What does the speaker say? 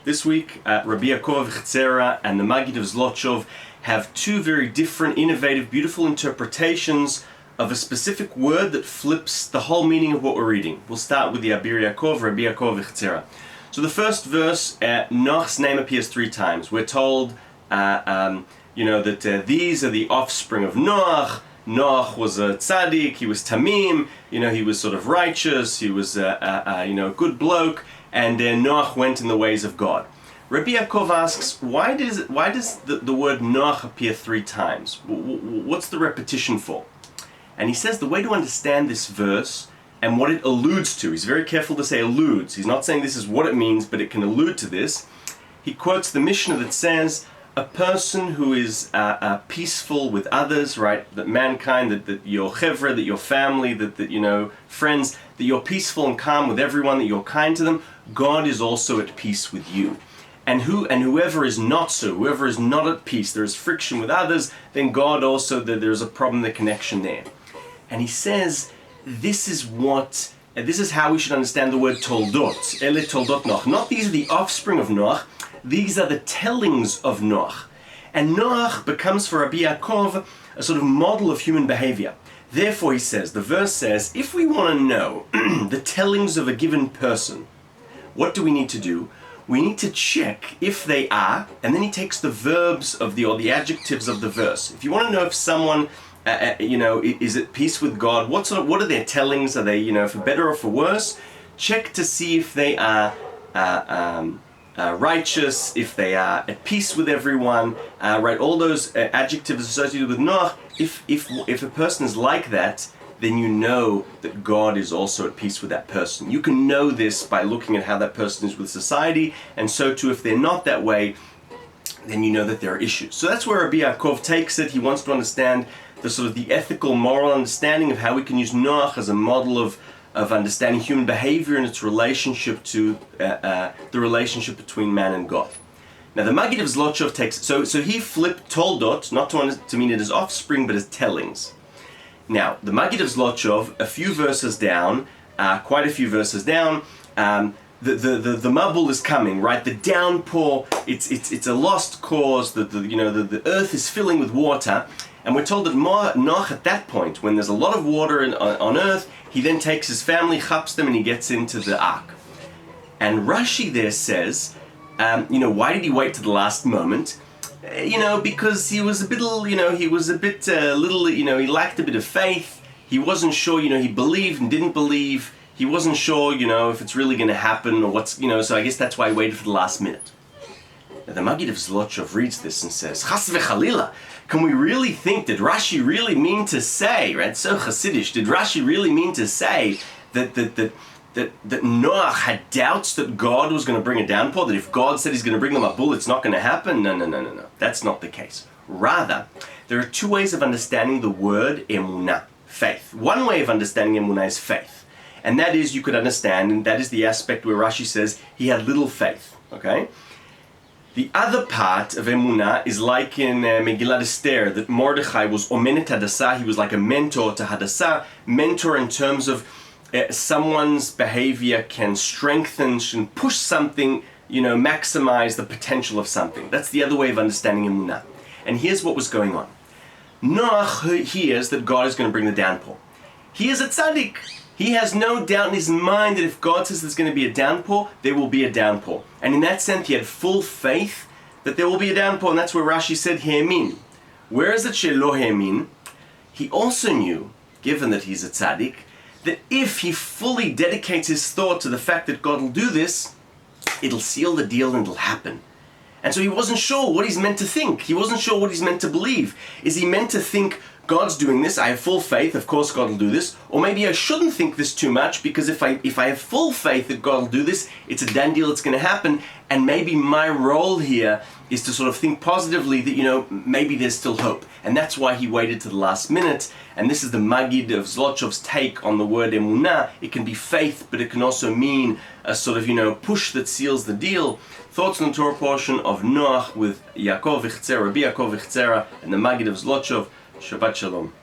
This week, Rabbi Abuhatziera and the Maggid of Zlotchov have two very different, innovative, beautiful interpretations of a specific word that flips the whole meaning of what we're reading. We'll start with the Yaakov, Rabbi Abuhatziera. So the first verse, Noach's name appears 3 times. We're told, that these are the offspring of Noach. Noach was a tzaddik, he was tamim, he was sort of righteous, he was a good bloke, and Noach went in the ways of God. Rabbi Yaakov asks, why does the word Noach appear 3 times? What's the repetition for? And he says the way to understand this verse and what it alludes to, he's very careful to say alludes, he's not saying this is what it means, but it can allude to this. He quotes the Mishnah that says, a person who is peaceful with others, right? That mankind, that your chevra, that your family, that friends, that you're peaceful and calm with everyone, that you're kind to them. God is also at peace with you. And whoever is not so, whoever is not at peace, there is friction with others, then God also, there's a problem, the connection there. And he says, this is how we should understand the word toldot. Ele toldot Noach. Not these are the offspring of Noach. These are the tellings of Noach. And Noach becomes for Rabbi Yaakov a sort of model of human behavior. Therefore, he says, the verse says, if we want to know the tellings of a given person, what do we need to do? We need to check if they are, and then he takes the verbs or the adjectives of the verse. If you want to know if someone, is at peace with God, what are their tellings? Are they, for better or for worse? Check to see if they are righteous, if they are at peace with everyone, right? All those adjectives associated with Noach. If a person is like that, then you know that God is also at peace with that person. You can know this by looking at how that person is with society, and so too if they're not that way, then you know that there are issues. So that's where Rabbi Yaakov takes it. He wants to understand the ethical, moral understanding of how we can use Noach as a model of understanding human behavior and its relationship to the relationship between man and God. Now the Maggid of Zlotchov takes, so he flipped toldot, not to mean it as offspring, but as tellings. Now, the Maggid of Zlotchov, a few verses down, quite a few verses down, the mabul is coming, right? The downpour, it's a lost cause, the earth is filling with water, and we're told that Noach at that point, when there's a lot of water on earth, he then takes his family, chaps them, and he gets into the ark. And Rashi there says, why did he wait to the last moment? Because he was a bit, he lacked a bit of faith. He wasn't sure, he believed and didn't believe. He wasn't sure, if it's really going to happen or so I guess that's why he waited for the last minute. Now, the Maggid of Zlotchov reads this and says, Chas v'chalila, can we really think, did Rashi really mean to say, right, so Hasidish, did Rashi really mean to say that Noach had doubts that God was going to bring a downpour, that if God said he's going to bring them a bull, it's not going to happen? No. That's not the case. Rather, there are 2 ways of understanding the word emunah, faith. One way of understanding emunah is faith. And that is, you could understand, and that is the aspect where Rashi says he had little faith, okay? The other part of emunah is like in Megillat Esther, that Mordechai was omenet hadassah, he was like a mentor to hadassah, mentor in terms of someone's behavior can strengthen and push something, maximize the potential of something. That's the other way of understanding emunah. And here's what was going on. Noach hears that God is going to bring the downpour. He is a tzaddik. He has no doubt in his mind that if God says there's going to be a downpour, there will be a downpour. And in that sense, he had full faith that there will be a downpour, and that's where Rashi said, He'emin. Where is it shelo he'emin? He also knew, given that he's a tzaddik, that if he fully dedicates his thought to the fact that God will do this, it'll seal the deal and it'll happen. And so he wasn't sure what he's meant to think. He wasn't sure what he's meant to believe. Is he meant to think, God's doing this, I have full faith, of course God will do this, or maybe I shouldn't think this too much, because if I have full faith that God will do this, it's a done deal, it's going to happen, and maybe my role here is to sort of think positively that, maybe there's still hope. And that's why he waited to the last minute, and this is the Maggid of Zlotchov's take on the word emunah. It can be faith, but it can also mean a sort of, push that seals the deal. Thoughts on the Torah portion of Noach with Rabbi Yaakov Abuhatziera, and the Maggid of Zlotchov. Shabbat Shalom.